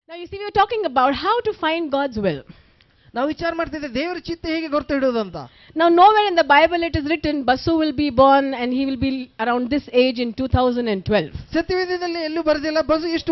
Now you see, we were talking about how to find God's will. ನಾವು ವಿಚಾರ ಮಾಡ್ತಿದ್ದೆ ದೇವರ ಚಿತ್ತ ಹೇಗೆ ಗೊತ್ತು ಹಿಡಿಯೋದು ಅಂತ. Now nowhere in the Bible it is written Basu will be born and he will be around this age in 2012. ಸತ್ಯವೇದದಲ್ಲಿ ಎಲ್ಲೂ ಬರೆದಿಲ್ಲ ಬಸು ಇಷ್ಟು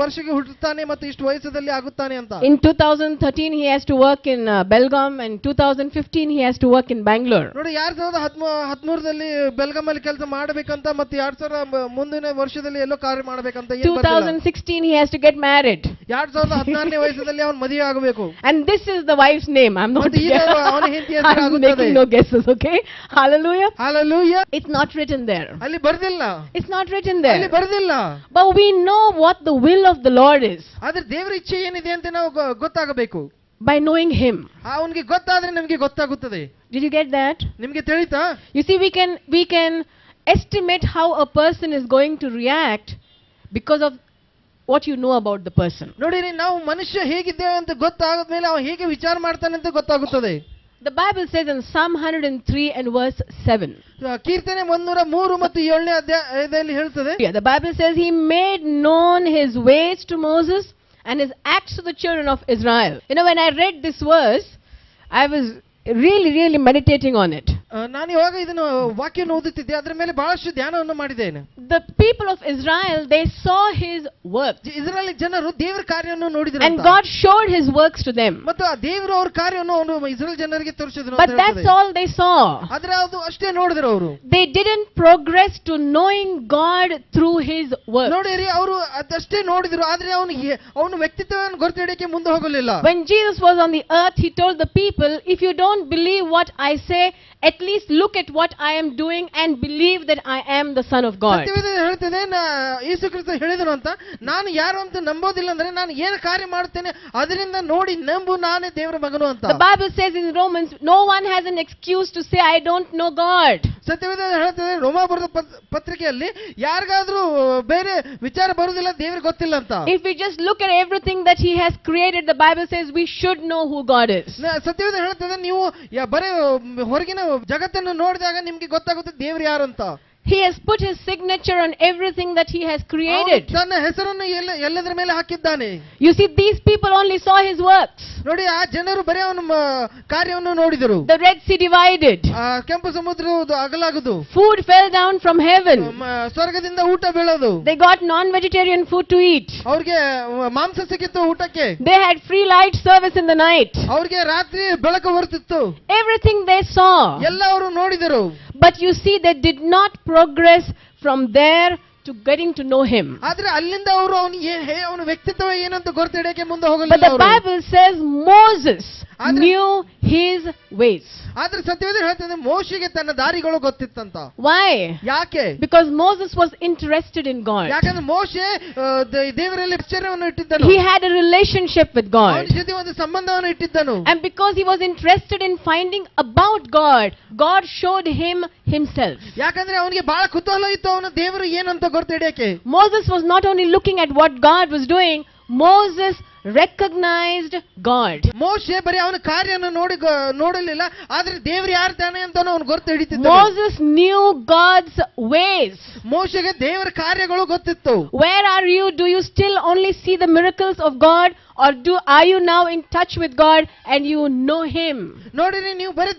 ವರ್ಷಕ್ಕೆ ಹುಟ್ಟುತ್ತಾನೆ ಮತ್ತು ಇಷ್ಟು ವಯಸ್ಸದಲ್ಲಿ ಆಗುತ್ತಾನೆ ಅಂತ. In 2013 he has to work in Belgaum and 2015 he has to work in Bangalore. ನೋಡಿ 2013ರಲ್ಲಿ ಬೆಲ್ಗಾಮ್ ಅಲ್ಲಿ ಕೆಲಸ ಮಾಡಬೇಕಂತ ಮತ್ತು 2000 ಮುಂದಿನ ವರ್ಷದಲ್ಲಿ ಎಲ್ಲೋ ಕಾರ್ಯ ಮಾಡಬೇಕಂತ. 2016 he has to get married. 2016ನೇ ವಯಸ್ಸಲ್ಲಿ ಅವನು ಮದುವೆ ಆಗಬೇಕು. And this is the wife's name. I'm not I'm making no guesses, okay? Hallelujah. Hallelujah. It's not written there. ಅಲ್ಲಿ ಬರೆದಿಲ್ಲ. It's not written there. ಅಲ್ಲಿ ಬರೆದಿಲ್ಲ. But we know what the will of the Lord is. ಆದ್ರೆ ದೇವರ ಇಚ್ಛೆ ಏನಿದೆ ಅಂತ ನಾವು ಗೊತ್ತಾಗಬೇಕು. By knowing him. ಅವನಿಗೆ ಗೊತ್ತಾದ್ರೆ ನಮಗೆ ಗೊತ್ತಾಗುತ್ತದೆ. Did you get that? ನಿಮಗೆ ತಿಳಿತಾ? You see, we can estimate how a person is going to react because of what you know about the person. ನೋಡಿರಿ ನಾವು ಮನುಷ್ಯ ಹೇಗಿದ್ದೇವೆ ಅಂತ ಗೊತ್ತಾಗದ ಮೇಲೆ ಅವನು ಹೇಗೆ ವಿಚಾರ ಮಾಡ್ತಾನೆ ಅಂತ ಗೊತ್ತಾಗುತ್ತದೆ. The Bible says in Psalm 103 and verse 7. ಕೀರ್ತನೆ 103 ಮತ್ತು 7ನೇ ಅಧ್ಯಾಯದಲ್ಲಿ ಹೇಳ್ತದೆ. Yeah, the Bible says he made known his ways to Moses and his acts to the children of Israel. You know, when I read this verse, I was really meditating on it. ನಾನು ಇವಾಗ ಇದನ್ನು ವಾಕ್ಯವನ್ನು ಓದುತ್ತಿದ್ದೆ, ಅದರ ಮೇಲೆ ಬಹಳಷ್ಟು ಧ್ಯಾನವನ್ನು ಮಾಡಿದ್ದೇನೆ. The people of Israel, they saw his work. Israel ಜನರು ದೇವರ ಕಾರ್ಯವನ್ನು ನೋಡಿದರು. And God showed his works to them. ಮತ್ತು ಆ ದೇವರು ಅವರ ಕಾರ್ಯವನ್ನು ಇಸ್ರಾಯೇಲ್ ಜನರಿಗೆ ತೋರಿಸಿದರು. But that's all they saw. ಆದರೆ ಅದು ಅಷ್ಟೇ ನೋಡಿದರು ಅವರು. They didn't progress to knowing God through his work. ನೋಡಿರಿ ಅವರು ಅದಷ್ಟೇ ನೋಡಿದರು, ಆದರೆ ಅವನು ವ್ಯಕ್ತಿತ್ವವನ್ನು ಗುರುತಿಡಕ್ಕೆ ಮುಂದೆ ಹೋಗಲಿಲ್ಲ. When Jesus was on the earth, he told the people, if you don't believe what I say, at least look at what I am doing and believe that I am the Son of God. ಸತ್ಯವೇದ ಹೇಳ್ತದೆ, ಯೇಸು ಕ್ರಿಸ್ತ ಹೇಳಿದನು ಅಂತ, ನಾನು ಯಾರು ಅಂತ ನಂಬೋದಿಲ್ಲ ಅಂದ್ರೆ ನಾನು ಏನು ಕಾರ್ಯ ಮಾಡುತ್ತೇನೆ ಅದರಿಂದ ನೋಡಿ ನಂಬು, ನಾನೇ ದೇವರ ಮಗನು ಅಂತ. The Bible says in Romans, no one has an excuse to say I don't know God. ಸತ್ಯವೇದ ಹೇಳ್ತದೆ ರೋಮ ಬರೆದ ಪತ್ರಿಕೆಯಲ್ಲಿ ಯಾರಿಗಾದ್ರೂ ಬೇರೆ ವಿಚಾರ ಬರುವುದಿಲ್ಲ, ದೇವರಿಗೆ ಗೊತ್ತಿಲ್ಲ ಅಂತ. If we just look at everything that he has created, the Bible says we should know who God is. ಸತ್ಯವೇದ ಹೇಳ್ತದೆ ನೀವು ಬರೇ ಹೊರಗಿನ ಜಗತ್ತನ್ನು ನೋಡಿದಾಗ ನಿಮ್ಗೆ ಗೊತ್ತಾಗುತ್ತೆ ದೇವರು ಯಾರು ಅಂತ. He has put his signature on everything that he has created. ತನ್ನ ಹೆಸರನ್ನು ಎಲ್ಲದರ ಮೇಲೆ ಹಾಕಿದ್ದಾನೆ. You see, these people only saw his works. ನೋಡಿ ಆ ಜನರು ಬರೀ ಅವನ ಕಾರ್ಯವನ್ನು ನೋಡಿದರು. The Red Sea divided. ಕೆಂಪು ಸಮುದ್ರ ಅಗಲಾಗುವುದು. Food fell down from heaven. ಸ್ವರ್ಗದಿಂದ ಊಟ ಬೀಳೋದು. They got non-vegetarian food to eat. ಅವ್ರಿಗೆ ಮಾಂಸ ಸಿಕ್ಕಿತ್ತು ಊಟಕ್ಕೆ. They had free light service in the night. ಅವ್ರಿಗೆ ರಾತ್ರಿ ಬೆಳಕು ಬರ್ತಿತ್ತು. Everything they saw. ಎಲ್ಲ ಅವರು ನೋಡಿದರು. But you see, they did not progress from there to getting to know him. ಆದ್ರೆ ಅಲ್ಲಿಂದ ಅವರು ಅವನ ವ್ಯಕ್ತಿತ್ವ ಏನಂತ ಗುರುತಿಡಕ್ಕೆ ಮುಂದೆ ಹೋಗಲಿಲ್ಲ. But the Bible says Moses knew his ways. ಆದ್ರೆ ಸತ್ಯವೇದ ಹೇಳ್ತದೆ ಮೋಶೆಗೆ ತನ್ನ ದಾರಿಗಳು ಗೊತ್ತಿತ್ತಂತ. Why? ಯಾಕೆ? Because Moses was interested in God. ಯಾಕಂದ್ರೆ ಮೋಶೆ ದೇವರಲ್ಲಿ ಆಶ್ಚರ್ಯವನ್ನು ಇಟ್ಟಿದ್ದನು. He had a relationship with God. ಅವನ ಜೊತೆ ಒಂದು ಸಂಬಂಧವನ್ನು ಇಟ್ಟಿದ್ದನು. And because he was interested in finding about God, God showed him himself. ಯಾಕಂದ್ರೆ ಅವನಿಗೆ ಬಹಳ ಕುತೂಹಲ ಇತ್ತು ಅವನ ದೇವರು ಏನಂತ ಗುರುತಿಡಕ್ಕೆ. Moses was not only looking at what God was doing, Moses recognized God. ಮೋಶೆ ಬರೀ ಅವನ ಕಾರ್ಯವನ್ನು ನೋಡಲಿಲ್ಲ, ಆದ್ರೆ ದೇವರು ಯಾರ್ತಾನೆ ಅಂತ ಅವನು ಗುರುತು ಹಿಡಿತಿದ್ದ. Moses knew God's ways. ಮೋಶೆಗೆ ದೇವರ ಕಾರ್ಯಗಳು ಗೊತ್ತಿತ್ತು. Where are you? Do you still only see the miracles of God, or are you now in touch with God and you know him? ನೋಡಿರಿ, ನೀವು ಬರೀ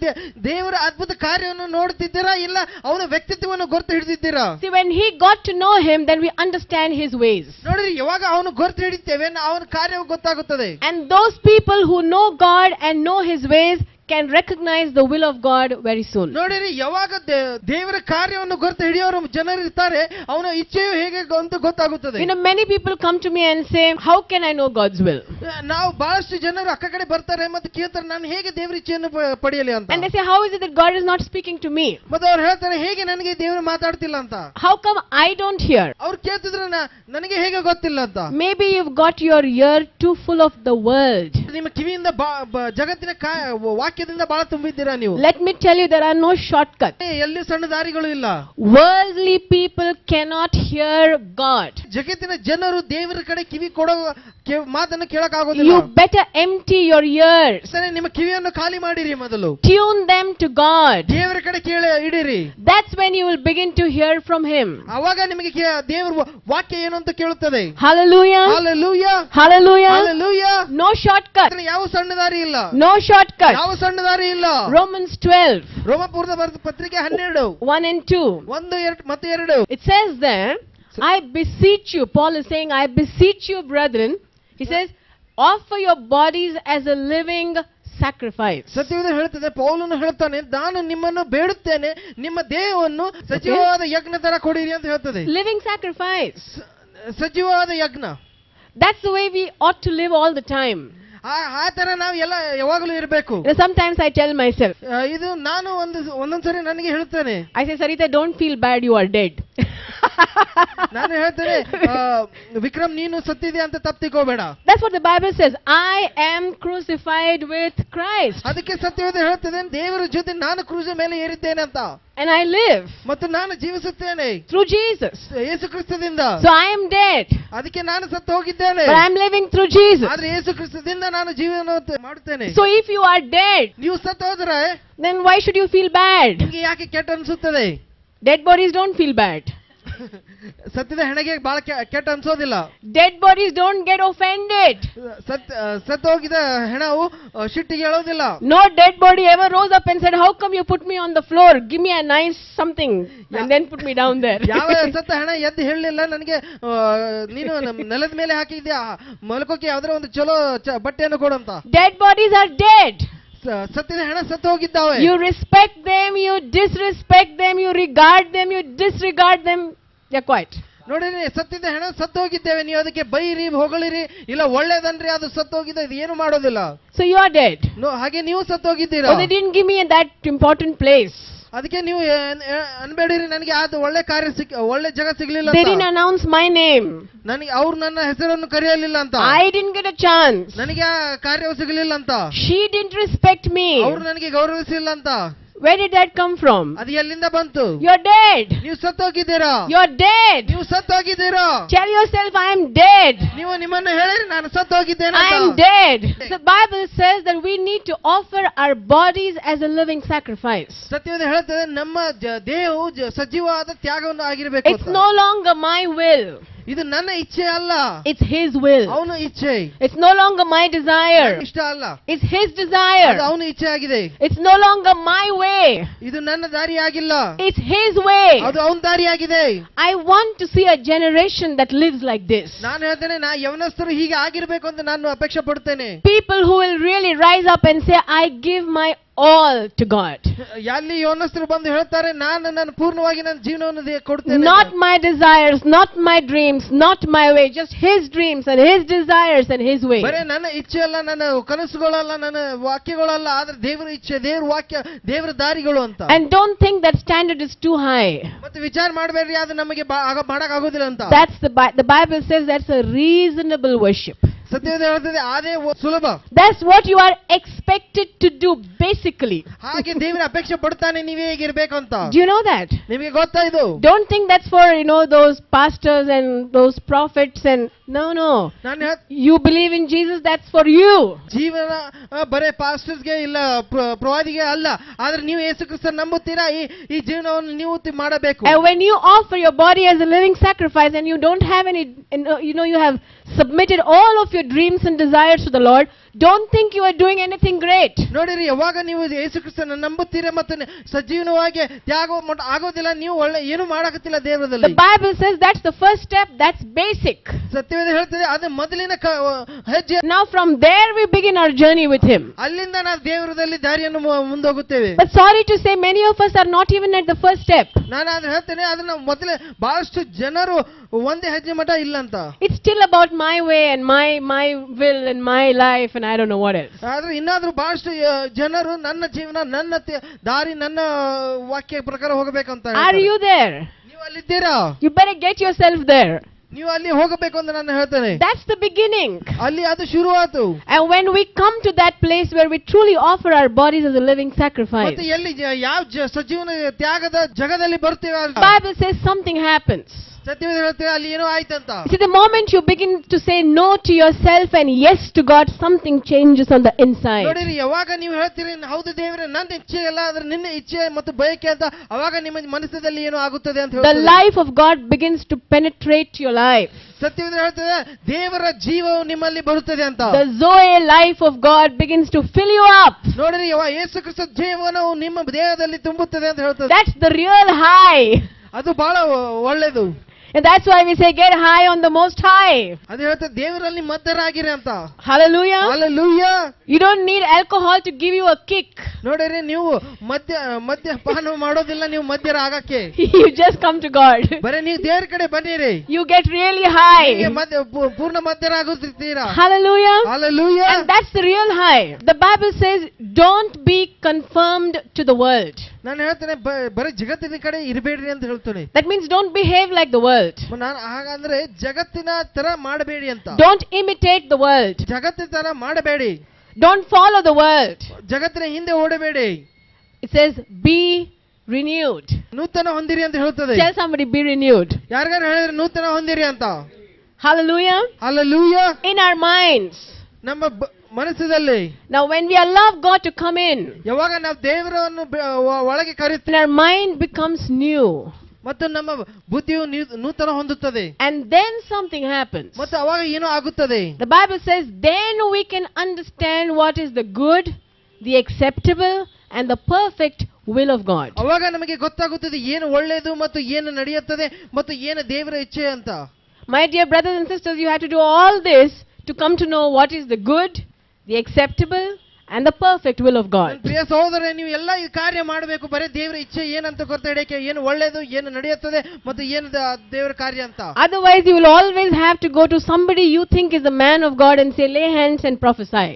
ದೇವರ ಅದ್ಭುತ ಕಾರ್ಯವನ್ನು ನೋಡ್ತಿದ್ದೀರಾ, ಇಲ್ಲ ಅವನ ವ್ಯಕ್ತಿತ್ವವನ್ನು ಗುರುತು ಹಿಡಿದಿದ್ದೀರಾ? See, when he got to know him, then we understand his ways. ನೋಡಿರಿ, ಯಾವಾಗ ಅವನು ಗುರುತು ಹಿಡಿತೇವೆ ಅವನ ಕಾರ್ಯ ಗೊತ್ತಾಗುತ್ತದೆ. And those people who know God and know his ways can recognize the will of God very soon. ನೋಡಿರಿ, ಯಾವಾಗ ದೇವರ ಕಾರ್ಯವನ್ನು ಗುರುತು ಹಿಡಿಯೋರು ಜನರು ಇರ್ತಾರೆ, ಅವನ ಇಚ್ಛೆಯು ಹೇಗೆ ಅಂತ ಗೊತ್ತಾಗುತ್ತದೆ. You know, many people come to me and say, how can I know God's will? ನಾವು ಬಹಳಷ್ಟು ಜನರು ಅಕ್ಕ ಕಡೆ ಬರ್ತಾರೆ ಮತ್ತು ಕೇಳ್ತಾರೆ, ನಾನು ಹೇಗೆ ದೇವರ ಇಚ್ಛೆಯನ್ನು ಪಡೆಯಲಿ ಅಂತ. And they say, how is it that God is not speaking to me? ಮತ್ತೆ ಅವ್ರು ಹೇಳ್ತಾರೆ, ಹೇಗೆ ನನಗೆ ದೇವರು ಮಾತಾಡ್ತಿಲ್ಲ ಅಂತ. How come I don't hear? ಅವ್ರು ಕೇಳ್ತಿದ್ರೆ ನನಗೆ ಹೇಗೆ ಗೊತ್ತಿಲ್ಲ ಅಂತ. Maybe you've got your ear too full of the world. ನಿಮ್ಮ ಕಿವಿಯಿಂದ ಜಗತ್ತಿನ ವಾಕ್ಯದಿಂದ ಬಹಳ ತುಂಬಿದ್ದೀರಾ ನೀವು. Let me tell you, there are no shortcuts. ಎಲ್ಲಿ ಸಣ್ಣ ದಾರಿಗಳು ಇಲ್ಲ. Worldly people cannot hear God. ಜಗತ್ತಿನ ಜನರು ದೇವರ ಕಡೆ ಕಿವಿ ಕೊಡೋ ಮಾತನ್ನು ಕೇಳಕ್ ಆಗೋದಿಲ್ಲ. You better empty your ears. ಸರಿ, ನಿಮ್ಮ ಕಿವಿಯನ್ನು ಖಾಲಿ ಮಾಡಿರಿ ಮೊದಲು. Tune them to God. ದೇವರ ಕಡೆ ಕೇಳಿ ಇಡಿರಿ. That's when you will begin to hear from Him. ಅವಾಗ ನಿಮಗೆ ದೇವರ ವಾಕ್ಯ ಏನು ಅಂತ ಕೇಳುತ್ತದೆ. Hallelujah. Hallelujah. Hallelujah. Hallelujah. No shortcut. ಯಾವ ಸಣ್ಣ ದಾರಿ ಇಲ್ಲ. No shortcut. ಯಾವ ಸಣ್ಣ ದಾರಿ ಇಲ್ಲ. Romans 12. ರೋಮಪುರದ ಪತ್ರಿಕೆ 12 1 and 2. 1 ಮತ್ತು 2. It says there, I beseech you, Paul is saying, I beseech you, brethren. He says, offer your bodies as a living sacrifice. ಸತ್ಯವೇದ ಹೇಳ್ತದೆ, ಪೌಲನು ಹೇಳ್ತಾನೆ, ನಾನು ನಿಮ್ಮನ್ನು ಬೇಡುತ್ತೇನೆ, ನಿಮ್ಮ ದೇಹವನ್ನು ಸಜೀವವಾದ ಯಜ್ಞ ತರ ಕೊಡಿರಿ ಅಂತ ಹೇಳ್ತದೆ. Living sacrifice. ಸಜೀವವಾದ ಯಜ್ಞ. That's the way we ought to live all the time. ಆ ತರ ನಾವು ಎಲ್ಲ ಯಾವಾಗಲೂ ಇರಬೇಕು. Sometimes I tell myself, ಇದು ನಾನು ಒಂದೊಂದ್ಸರಿ ನನಗೆ ಹೇಳ್ತೇನೆ. I say, Sarita, don't feel bad, you are dead. ನಾನು ಹೇಳ್ತೇನೆ, ವಿಕ್ರಮ್ ನೀನು ಸತ್ತಿದೆ ಅಂತ ತಪ್ಪಿಕೋಬೇಡ. That's what the Bible says. I am crucified with Christ. ಅದಕ್ಕೆ ಸತ್ಯವೇದ ಹೇಳ್ತದೆ, ದೇವರ ಜೊತೆ ನಾನು ಕ್ರೂಜ ಮೇಲೆ ಏರಿದ್ದೇನೆ ಅಂತ. And I live. ಮತ್ತು ನಾನು ಜೀವಿಸುತ್ತೇನೆ through Jesus. Yesu ಕ್ರಿಸ್ತದಿಂದ. So I am dead. ಅದಕ್ಕೆ ನಾನು ಸತ್ತು ಹೋಗಿದ್ದೇನೆ. But I am living through Jesus. ಆದ್ರೆ ಯೇಸು ಕ್ರಿಸ್ತದಿಂದ ನಾನು ಜೀವನ ಮಾಡುತ್ತೇನೆ. So if you are dead, ನೀವು ಸತ್ತು ಹೋದ್ರೆ then why should you feel bad? ನಿಮಗೆ ಯಾಕೆ ಕೆಟ್ಟ ಅನ್ಸುತ್ತದೆ? Dead bodies don't feel bad. ಸತ್ತಿದ ಹೆಣಗೆ ಬಹಳ ಕೆಟ್ಟ ಅನ್ಸೋದಿಲ್ಲ. Dead bodies don't get offended. ಸತ್ತು ಹೋಗಿದ ಹೆಣವು ಶಿಟ್ಟಿಗೆ ಹೇಳೋದಿಲ್ಲ. No dead body ever rose up and said, how come you put me on the floor? Give me a nice something and then put me down there. ಯಾವ ಸತ್ತ ಹೆಣ ಎದ್ದು ಹೇಳಲಿಲ್ಲ, ನನಗೆ ನೀನು ನೆಲದ ಮೇಲೆ ಹಾಕಿದ್ಯಾ, ಮಲಕೋಕೆ ಯಾವ್ದಾರ ಒಂದು ಚಲೋ ಬಟ್ಟೆಯನ್ನು ಕೊಡಂತ. Dead bodies are dead. ಸತ್ತಿದ ಹೆಣ ಸತ್ತು ಹೋಗಿದ್ದಾವೆ. You respect them, you disrespect them, you regard them, you disregard them. They're quiet. ನೋಡಿರಿ, ಸತ್ತಿದ ಹೆಣ ಸತ್ತು ಹೋಗಿದ್ದೇವೆ, ನೀವು ಅದಕ್ಕೆ ಬೈರಿ ಹೊಗಳಿರಿ, ಇಲ್ಲ ಒಳ್ಳೇದನ್ರಿ, ಅದು ಸತ್ತು ಹೋಗಿದೆ, ಇದು ಏನು ಮಾಡೋದಿಲ್ಲ. So you are dead. ಹಾಗೆ ನೀವು ಸತ್ತು ಹೋಗಿದ್ದೀರಾ. Oh, they didn't give me that important place. ಅದಕ್ಕೆ ನೀವು ಅನ್ಬೇಡಿರಿ, ನನಗೆ ಅದು ಒಳ್ಳೆ ಕಾರ್ಯ ಒಳ್ಳೆ ಜಾಗ ಸಿಗ್ಲಿಲ್ಲ. They didn't announce my name. ನನಗೆ ಅವ್ರು ನನ್ನ ಹೆಸರನ್ನು ಕರೆಯಲಿಲ್ಲ ಅಂತ. I didn't get a chance. ನನಗೆ ಆ ಕಾರ್ಯವು ಸಿಗಲಿಲ್ಲ ಅಂತ. She didn't respect me. ಅವ್ರು ನನಗೆ ಗೌರವಿಸಿಲ್ಲ ಅಂತ. Where did that come from? ಅದು ಎಲ್ಲಿಂದ ಬಂತು? You're dead. ನೀವು ಸತ್ತೋಗಿದ್ದೀರಾ. You're dead. ನೀವು ಸತ್ತೋಗಿದ್ದೀರಾ. Tell yourself, I am dead. ನೀವು ನಿಮ್ಮನ್ನು ಹೇಳಿರಿ, ನಾನು ಸತ್ತೋಗಿದ್ದೇನೆ ಅಂತ. I am dead. The Bible says that we need to offer our bodies as a living sacrifice. ಸತ್ಯವೇದ ಹೇಳುತ್ತದೆ, ನಮ್ಮ ದೇಹವು ಸಜೀವವಾದ ತ್ಯಾಗವನ್ನು ಆಗಿರಬೇಕು. It's no longer my will. ಇದು ನನ್ನ ಇಚ್ಛೆ ಅಲ್ಲ. It's His will. ಅವನ ಇಚ್ಛೆ. It's no longer my desire. ಇಷ್ಟ ಅಲ್ಲ. It's His desire. ಅದು ಅವನ ಇಚ್ಛೆ ಆಗಿದೆ. It's no longer my way. ಇದು ನನ್ನ ದಾರಿ ಆಗಿಲ್ಲ. It's His way. ಅದು ಅವನ ದಾರಿ ಆಗಿದೆ. I want to see a generation that lives like this. ನಾನು ಹೇಳ್ತೇನೆ, ಯವನಸ್ಥರು ಹೀಗೆ ಆಗಿರಬೇಕು ಅಂತ ನಾನು ಅಪೇಕ್ಷೆ ಪಡ್ತೇನೆ. People who will really rise up and say, I give my all to God. ಎಲ್ಲಿ ಯವನಸ್ಥರು ಬಂದು ಹೇಳ್ತಾರೆ, ನಾನು ಪೂರ್ಣವಾಗಿ ನನ್ನ ಜೀವನವನ್ನು ಕೊಡ್ತೇನೆ. Not my desires, not my dreams, not my way, just His dreams and His desires and His way. ಬರೇ ನನ್ನ ಇಚ್ಛೆ ಅಲ್ಲ, ನನ್ನ ಕನಸುಗಳಲ್ಲ, ನನ್ನ ವಾಕ್ಯಗಳಲ್ಲ, ಆದ್ರೆ ದೇವರ ಇಚ್ಛೆ, ದೇವರ ವಾಕ್ಯ, ದೇವರ ದಾರಿಗಳು ಅಂತ. And don't think that standard is too high. ಮತ್ತೆ ವಿಚಾರ ಮಾಡಬೇಡ್ರಿ, ಅದು ನಮಗೆ ಮಾಡಕ್ ಆಗೋದಿಲ್ಲ ಅಂತ. That's the Bible says that's a reasonable worship. ಸತ್ಯವೇದ ಹೇಳ್ತದೆ, ಅದೇ ಸುಲಭ. That's what you are expected to do basically. ಹಾಗೆ ದೇವರ ಅಪೇಕ್ಷೆ ಪಡ್ತಾನೆ ನೀವೇ ಹೇಗಿರ್ಬೇಕು ಅಂತ. Do you know that? ನಿಮಗೆ ಗೊತ್ತಾ ಇದು? Don't think that's for those pastors and those prophets and no. You believe in Jesus, that's for you. ಜೀವನ ಬರೇ ಪಾಸ್ಟರ್ಸ್ ಗೆ ಇಲ್ಲ ಪ್ರವಾದಿಗೆ ಅಲ್ಲ, ಆದ್ರೆ ನೀವು ಯೇಸು ಕ್ರಿಸ್ತನ ನಂಬುತ್ತೀರಾ, ಈ ಜೀವನವನ್ನು ನೀವು ಮಾಡಬೇಕು. And when you offer your body as a living sacrifice and you don't have any, you have submitted all of your dreams and desires to the Lord, don't think you are doing anything great. ನೋಡಿರಿ, ಯಾವಾಗ ನೀವು ಯೇಸು ಕ್ರಿಸ್ತನ ನಂಬುತ್ತೀರಾ ಮತ್ತು ಸಜೀವನವಾಗಿ ತ್ಯಾಗ ಆಗೋದಿಲ್ಲ, ನೀವು ಒಳ್ಳೆ ಏನು ಮಾಡಕತ್ತಿಲ್ಲ ದೇವರಲ್ಲಿ. The Bible says that's the first step, that's basic. ಸತ್ಯವೇದ ಹೇಳ್ತದೆ, ಅದು ಮೊದಲಿನ ಹೆಜ್ಜೆ. Now from there we begin our journey with Him. ಅಲ್ಲಿಂದ ನಾವು ದೇವರದಲ್ಲಿ ದಾರಿಯನ್ನು ಮುಂದೋಗುತ್ತೇವೆ. But sorry to say, many of us are not even at the first step. ನಾನು ಅದು ಹೇಳ್ತೇನೆ, ಅದನ್ನ ಮೊದಲೇ ಬಹಳಷ್ಟು ಜನರು ಒಂದೇ ಹೆಜ್ಜೆ ಮಠ ಇಲ್ಲ ಅಂತ. It's still about my way and my will and my life and I don't know what else. ಆದ್ರೆ ಇನ್ನಾದ್ರೂ ಬಹಳಷ್ಟು ಜನರು ನನ್ನ ಜೀವನ, ನನ್ನ ದಾರಿ, ನನ್ನ ವಾಕ್ಯ ಪ್ರಕಾರ ಹೋಗಬೇಕಂತ. Are you there? ನೀವು ಅಲ್ಲಿದ್ದೀರಾ? You better get yourself there. ನೀವು ಅಲ್ಲಿ ಹೋಗಬೇಕು ಅಂತ ನಾನು ಹೇಳ್ತೇನೆ. That's the beginning. ಅಲ್ಲಿ ಅದು ಶುರುವಾತು. And when we come to that place where we truly offer our bodies as a living sacrifice, ಮತ್ತೆ ಎಲ್ಲಿ ಯಾವ ಸಜೀವನ ತ್ಯಾಗದ ಜಗದಲ್ಲಿ ಬರ್ತೀವಿ, Bible says something happens. ಸತ್ಯವೇದ ಹೇಳ್ತೇವೆ ಅಲ್ಲಿ ಏನೋ ಆಯ್ತಂತ. See, the moment you begin to say no to yourself and yes to God, something changes on the inside. ನೋಡಿರಿ, ಯಾವಾಗ ನೀವು ಹೇಳ್ತೀರಿ ಹೌದು ದೇವರೇ ನನ್ನ ಇಚ್ಛೆ ಅಲ್ಲ ಆದ್ರೆ ನಿನ್ನ ಇಚ್ಛೆ ಮತ್ತು ಬಯಕೆ ಅಂತ, ಅವಾಗ ನಿಮ್ಮ ಮನಸ್ಸಿನಲ್ಲಿ ಏನೋ ಆಗುತ್ತದೆ ಅಂತ ಹೇಳ್ತಾರೆ. The life of God begins to penetrate your life. ಸತ್ಯವೇದ ಹೇಳ್ತದೆ ದೇವರ ಜೀವವು ನಿಮ್ಮಲ್ಲಿ ಬರುತ್ತದೆ ಅಂತ. The Zoe life of God begins to fill you up. ನೋಡಿರಿ, ಯೇಸು ಕ್ರಿಸ್ತ ಜೀವನವು ನಿಮ್ಮ ದೇಹದಲ್ಲಿ ತುಂಬುತ್ತದೆ ಅಂತ ಹೇಳ್ತದೆ. That's the real high. ಅದು ಬಹಳ ಒಳ್ಳೆಯದು. And that's why we say get high on the Most High. ಅದು ಹೇಳ್ತದೆ ದೇವರಲ್ಲಿ ಮಧ್ಯರಾಗಿರಿ ಅಂತ. Hallelujah. Hallelujah. You don't need alcohol to give you a kick. ನೋಡಿರಿ, ನೀವು ಮದ್ಯಪಾನ ಮಾಡೋದಿಲ್ಲ ನೀವು ಮಧ್ಯರ ಆಗಕ್ಕೆ. You just come to God. ಬರೀ ನೀವು ದೇವರ ಕಡೆ ಬನ್ನಿರಿ, You get really high. ಪೂರ್ಣ ಮಧ್ಯರ ಆಗುತ್ತೀರಾ. Hallelujah. Hallelujah. And that's the real high. The Bible says don't be conformed to the world. ನಾನು ಹೇಳ್ತೇನೆ ಬರೀ ಜಗತ್ತಿನ ಕಡೆ ಇರಬೇಡ್ರಿ ಅಂತ ಹೇಳ್ತೇನೆ. That means don't behave like the world. ನಾನು ಹಾಗಂದ್ರೆ ಜಗತ್ತಿನ ತರ ಮಾಡಬೇಡಿ ಅಂತ. Don't imitate the world. ಜಗತ್ತಿನ ತರ ಮಾಡಬೇಡಿ. Don't follow the world. ಜಗತ್ತಿನ ಹಿಂದೆ ಓಡಬೇಡಿ. It says be renewed. ನೂತನ ಹೊಂದಿರಿ ಅಂತ ಹೇಳ್ತದೆ. Tell somebody be renewed. ಯಾರಿಗಾರು ಹೇಳಿದ್ರೆ ನೂತನ ಹೊಂದಿರಿ ಅಂತ. Hallelujah. Hallelujah. In our minds. ನಮ್ಮ ಮನಸ್ಸಿನಲ್ಲಿ. Now when we allow God to come in, ಯಾವಾಗ ನಾವು ದೇವರನ್ನು ಒಳಗೆ ಕರೆಯುತ್ತೇವೆ, our mind becomes new. ಮತ್ತು ನಮ್ಮ ಬುದ್ಧಿಯು ನೂತನ ಹೊಂದುತ್ತದೆ. And then something happens. ಮತ್ತು ಅವಾಗ ಏನೋ ಆಗುತ್ತದೆ. The Bible says then we can understand what is the good, the acceptable and the perfect will of God. ಅವಾಗ ನಮಗೆ ಗೊತ್ತಾಗುತ್ತದೆ ಏನು ಒಳ್ಳೆಯದು ಮತ್ತು ಏನು ನಡೆಯುತ್ತದೆ ಮತ್ತು ಏನು ದೇವರ ಇಚ್ಛೆ ಅಂತ. My dear brothers and sisters, you have to do all this to come to know what is the good, the acceptable and the perfect will of God. ಪ್ರಿಯ ಸಹೋದರರೇ, ನೀವು ಎಲ್ಲ ಈ ಕಾರ್ಯ ಮಾಡಬೇಕು. ಬರೀ ದೇವರ ಇಚ್ಛೆ ಏನಂತ ಗೊತ್ತಿಡಕ್ಕೆ, ಏನು ಒಳ್ಳೆಯದು, ಏನು ನಡೆಯುತ್ತದೆ ಮತ್ತು ಏನು ದೇವರ ಕಾರ್ಯ ಅಂತ. Otherwise you will always have to go to somebody you think is a man of God and say lay hands and prophesy.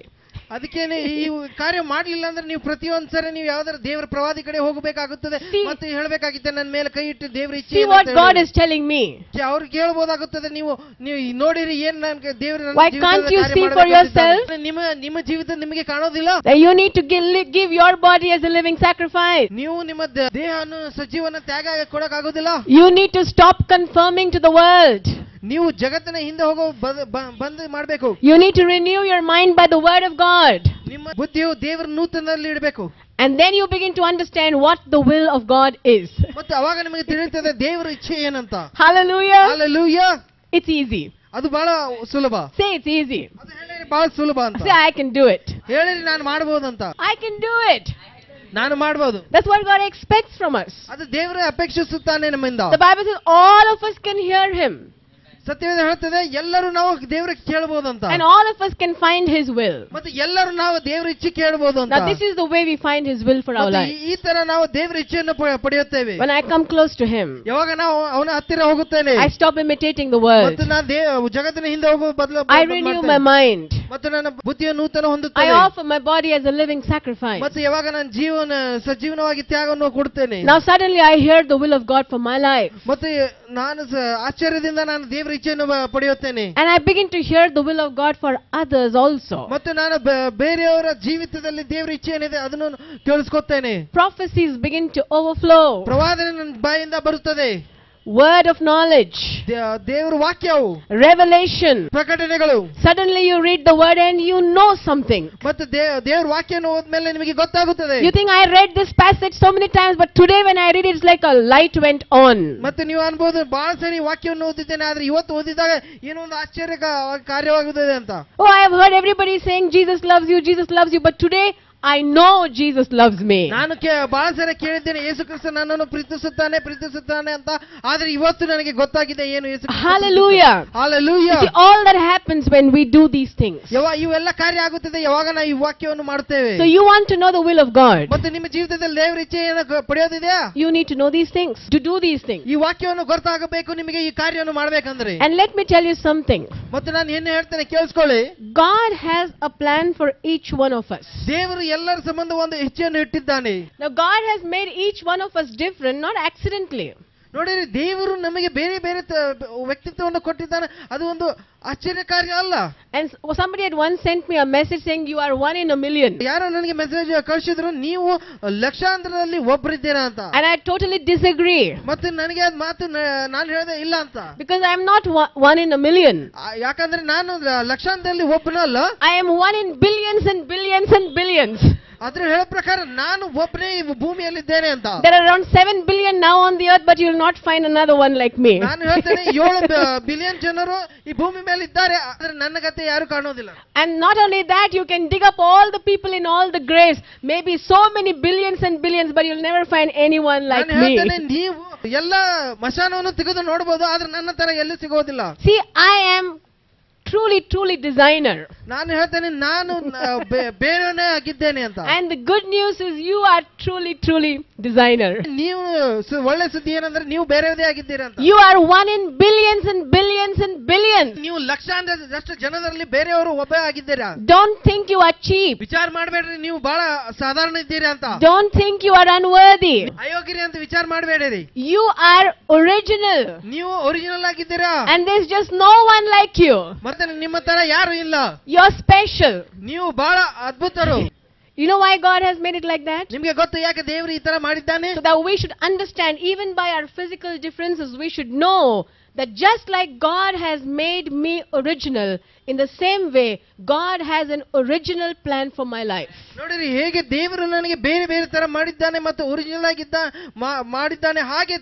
ಅದಕ್ಕೆ ಈ ಕಾರ್ಯ ಮಾಡಲಿಲ್ಲ ಅಂದ್ರೆ ನೀವು ಪ್ರತಿಯೊಂದ್ಸರಿ ನೀವು ಯಾವ್ದಾರ ದೇವರ ಪ್ರವಾದಿ ಕಡೆ ಹೋಗಬೇಕಾಗುತ್ತದೆ ಮತ್ತು ಹೇಳಬೇಕಾಗುತ್ತೆ ನನ್ನ ಮೇಲೆ ಕೈ ಇಟ್ಟು ದೇವರ ಇಚ್ಛೆ See what God is telling me. ಅವ್ರು ಕೇಳಬಹುದಾಗುತ್ತದೆ. ನೀವು ನೋಡಿರಿ ಏನು ನನಗೆ ದೇವರ Why can't you see for yourself? ನಿಮ್ಮ ಜೀವಿತ ನಿಮಗೆ ಕಾಣೋದಿಲ್ಲ. You need to give your body as a living sacrifice. ನೀವು ನಿಮ್ಮ ದೇಹವನ್ನು ಸಜೀವನ ತ್ಯಾಗ ಕೊಡಕ್ಕಾಗೋದಿಲ್ಲ. You need to stop conforming to the world. ನೀವು ಜಗತ್ತಿನ ಹಿಂದೆ ಹೋಗೋ ಬಂದ್ ಮಾಡಬೇಕು. You need to renew your mind by the word of God. ನಿಮ್ಮ ಬುದ್ಧಿಯು ದೇವರ ನೂತನದಲ್ಲಿ ಇಡಬೇಕು. And then you begin to understand what the will of God is. ಮತ್ತೆ ಅವಾಗ ನಿಮಗೆ ತಿಳಿಯುತ್ತದೆ ದೇವರ ಇಚ್ಛೆ ಏನಂತ. Hallelujah. Hallelujah. It's easy. ಅದು ಬಹಳ ಸುಲಭ. Say it's easy. ಅದು ಹೇಳಿರಿ ಬಹಳ ಸುಲಭ ಅಂತ. Say I can do it. ಹೇಳಿರಿ ನಾನು ಮಾಡಬಹುದು ಅಂತ. I can do it. ನಾನು ಮಾಡಬಹುದು. That's what God expects from us. ಅದು ದೇವರು ಅಪೇಕ್ಷಿಸುತ್ತಾನೆ ನಮ್ಮಿಂದ. The Bible says all of us can hear him. ಸತ್ಯವೇದ ಹೇಳ್ತದೆ ಎಲ್ಲರೂ ನಾವು ದೇವರಿಗೆ ಕೇಳಬಹುದು ಅಂತ. And all of us can find his will. ಮತ್ತೆ ಎಲ್ಲರೂ ನಾವು ದೇವರ ಇಚ್ಛೆ ಕೇಳಬಹುದು ಅಂತ. Now this is the way we find his will for our life. ಈ ತರ ನಾವು ದೇವರ ಇಚ್ಛೆಯನ್ನು ಪಡೆಯುತ್ತೇವೆ. When I come close to him, ಯಾವಾಗ ನಾವು ಅವನ ಹತ್ತಿರ ಹೋಗುತ್ತೇನೆ, I stop imitating the world. ಮತ್ತು ನಾನು ಜಗತ್ತಿನ ಹಿಂದೆ ಹೋಗುವ ಬದಲು I renew my mind. ಮತ್ತು ನನ್ನ ಬುದ್ಧಿಯ ನೂತನ I ಹೊಂದುತ್ತೇನೆ. offer my body as a living sacrifice. ಮತ್ತು ಯಾವಾಗ ನಾನು ಸಜೀವನವಾಗಿ ತ್ಯಾಗವನ್ನು ಕೊಡುತ್ತೇನೆ, Now suddenly I hear the will of God for my life. ಮತ್ತೆ ನಾನು ಆಶ್ಚರ್ಯದಿಂದ ನಾನು ದೇವರ ಇಚ್ಛೆಯನ್ನು ಪಡೆಯುತ್ತೇನೆ. And I begin to hear the will of God for others also. ಮತ್ತು ನಾನು ಬೇರೆಯವರ ಜೀವಿತದಲ್ಲಿ ದೇವರ ಇಚ್ಛೆ ಏನಿದೆ ಅದನ್ನು ಕೇಳಿಸ್ಕೊತ್ತೇನೆ. Prophecies begin to overflow. ಪ್ರವಾದನೆ ನನ್ನ ಬಾಯಿಂದ ಬರುತ್ತದೆ. Word of knowledge, ದೇವರ ವಾಕ್ಯವು, revelation, ಪ್ರಕಟಣೆಗಳು. Suddenly you read the word and you know something. ಮತ್ತೆ ದೇವರ ವಾಕ್ಯವನ್ನು ಓದ್ಮೇಲೆ ನಿಮಗೆ ಗೊತ್ತಾಗುತ್ತದೆ. You think I read this passage so many times, but today when I read it, it's like a light went on. ಮತ್ತೆ ನೀವು ಅನ್ಬೋದು ಬಹಳ ಸರಿ ವಾಕ್ಯವನ್ನು ಓದಿದ್ದೇನೆ, ಆದ್ರೆ ಇವತ್ತು ಓದಿದಾಗ ಏನೋ ಒಂದು ಆಶ್ಚರ್ಯ ಕಾರ್ಯವಾಗುತ್ತದೆ ಅಂತ. Oh, I have heard everybody saying Jesus loves you, but today I know Jesus loves me. ನಾನು ಬಹಳ ಸರಿ ಕೇಳಿದ್ದೇನೆ ಯೇಸು ಕ್ರಿಸ್ತ ನನ್ನನ್ನು ಪ್ರೀತಿಸುತ್ತಾನೆ ಅಂತ, ಆದ್ರೆ ಇವತ್ತು ನನಗೆ ಗೊತ್ತಾಗಿದೆ ಏನು Yesu Krista. Hallelujah. Hallelujah. See, all that happens when we do these things. ಇವೆಲ್ಲ ಕಾರ್ಯ ಆಗುತ್ತದೆ ಯಾವಾಗ ನಾವು ಈ ವಾಕ್ಯವನ್ನು ಮಾಡುತ್ತೇವೆ. So you want to know the will of God. ಮತ್ತೆ ನಿಮ್ಮ ಜೀವಿತದಲ್ಲಿ ದೇವರ ಇಚ್ಛೆಯನ್ನು ಪಡೆಯೋದಿದೆಯಾ? You need to know these things, to do these things. ಈ ವಾಕ್ಯವನ್ನು ಗೊತ್ತಾಗಬೇಕು ನಿಮಗೆ ಈ ಕಾರ್ಯವನ್ನು ಮಾಡಬೇಕಂದ್ರೆ. And let me tell you something. ಮತ್ತೆ ನಾನು ಏನು ಹೇಳ್ತೇನೆ ಕೇಳಿಸ್ಕೊಳ್ಳಿ. God has a plan for each one of us. ದೇವರು ಎಲ್ಲರ ಸಂಬಂಧ ಒಂದು ಇಚ್ಛೆಯನ್ನು ಇಟ್ಟಿದ್ದಾನೆ. Now God has made each one of us different, not accidentally. ನೋಡಿರಿ, ದೇವರು ನಮಗೆ ಬೇರೆ ಬೇರೆ ವ್ಯಕ್ತಿತ್ವವನ್ನು ಕೊಟ್ಟಿದ್ದಾನೆ. ಅದು ಒಂದು ಆಶ್ಚರ್ಯಕಾರಿ ಅಲ್ಲ. And somebody had once sent me a message saying you are one in a million. ಯಾರೋ ನನಗೆ ಮೆಸೇಜ್ ಕಳಿಸಿದ್ರು, ನೀವು ಲಕ್ಷಾಂತರದಲ್ಲಿ ಒಬ್ಬರಿದ್ದೀರಾ ಅಂತ. And I totally disagree. ಮತ್ತೆ ನನಗೆ ಅದ್ ಮಾತು ನಾನು ಹೇಳಿದೆ ಇಲ್ಲ ಅಂತ. Because I am not one in a million. ಯಾಕಂದ್ರೆ ನಾನು ಲಕ್ಷಾಂತರದಲ್ಲಿ ಒಬ್ಬನಲ್ಲ. I am one in billions and billions and billions. ಅದ್ರ ಹೇಳೋ ಪ್ರಕಾರ ನಾನು ಒಬ್ಬನೇ ಈ ಭೂಮಿಯಲ್ಲಿದ್ದೇನೆ ಅಂತ. There are around 7 billion now on the earth, but you will not find another one like me. ನಾನು ಹೇಳ್ತೇನೆ 7 ಬಿಲಿಯನ್ ಜನರು ಈ ಭೂಮಿ ಮೇಲೆ ಇದ್ದಾರೆ, ಆದ್ರೆ ನನ್ನ ಗತೆ ಯಾರು ಕಾಣೋದಿಲ್ಲ. And not only that, you can dig up all the people in all the graves, maybe so many billions and billions, but you'll never find anyone like me. ನೀವು ಎಲ್ಲ ಮಶಾನವನ್ನು ತೆಗೆದು ನೋಡಬಹುದು, ಆದ್ರೆ ನನ್ನ ತರ ಎಲ್ಲೂ ಸಿಗೋದಿಲ್ಲ. See, I am truly designer. ನಾನು ಹೇಳ್ತೇನೆ ನಾನು ಬೇರೆನೇ ಆಗಿದ್ದೇನೆ ಅಂತ. And the good news is you are truly designer. ನೀವು ಒಳ್ಳೆ ಸುದ್ದಿ ಏನಂದ್ರೆ ನೀವು ಬೇರೆದೇ ಆಗಿದ್ದೀರಾ ಅಂತ. You are one in billions and billions and billions. ನೀವು ಲಕ್ಷಾಂತರದಷ್ಟು ಜನರಲ್ಲಿ ಬೇರೆಯವರು ಒಬ್ಬ ಆಗಿದ್ದೀರಾ. Don't think you are cheap. ವಿಚಾರ ಮಾಡಬೇಡ್ರಿ ನೀವು ಬಹಳ ಸಾಧಾರಣ ಇದ್ದೀರಾ ಅಂತ. Don't think you are unworthy. ಅಯೋಗ್ಯರಿ ಅಂತ ವಿಚಾರ ಮಾಡಬೇಡಿರಿ. You are original. ನೀವು ಒರಿಜಿನಲ್ ಆಗಿದ್ದೀರಾ. And there's just no one like you. ಮತ್ತೆ ನಿಮ್ಮ ತರ ಯಾರು ಇಲ್ಲ. You're special. ನೀವು ಬಹಳ ಅದ್ಭುತರು. You know why God has made it like that? ನಿಮಗೆ ಗೊತ್ತು ಯಾಕೆ ದೇವರು ಈ ತರ ಮಾಡಿದ್ದಾನೆ? So that we should understand, even by our physical differences, we should know that just like God has made me original, in the same way God has an original plan for my life. ನೋಡಿರಿ, ಹೇಗೆ ದೇವರು ನನಗೆ ಬೇರೆ ಬೇರೆ ತರ ಮಾಡಿದ್ದಾನೆ ಮತ್ತು original ಮಾಡಿದ್ದಾನೆ, ಹಾಗೆ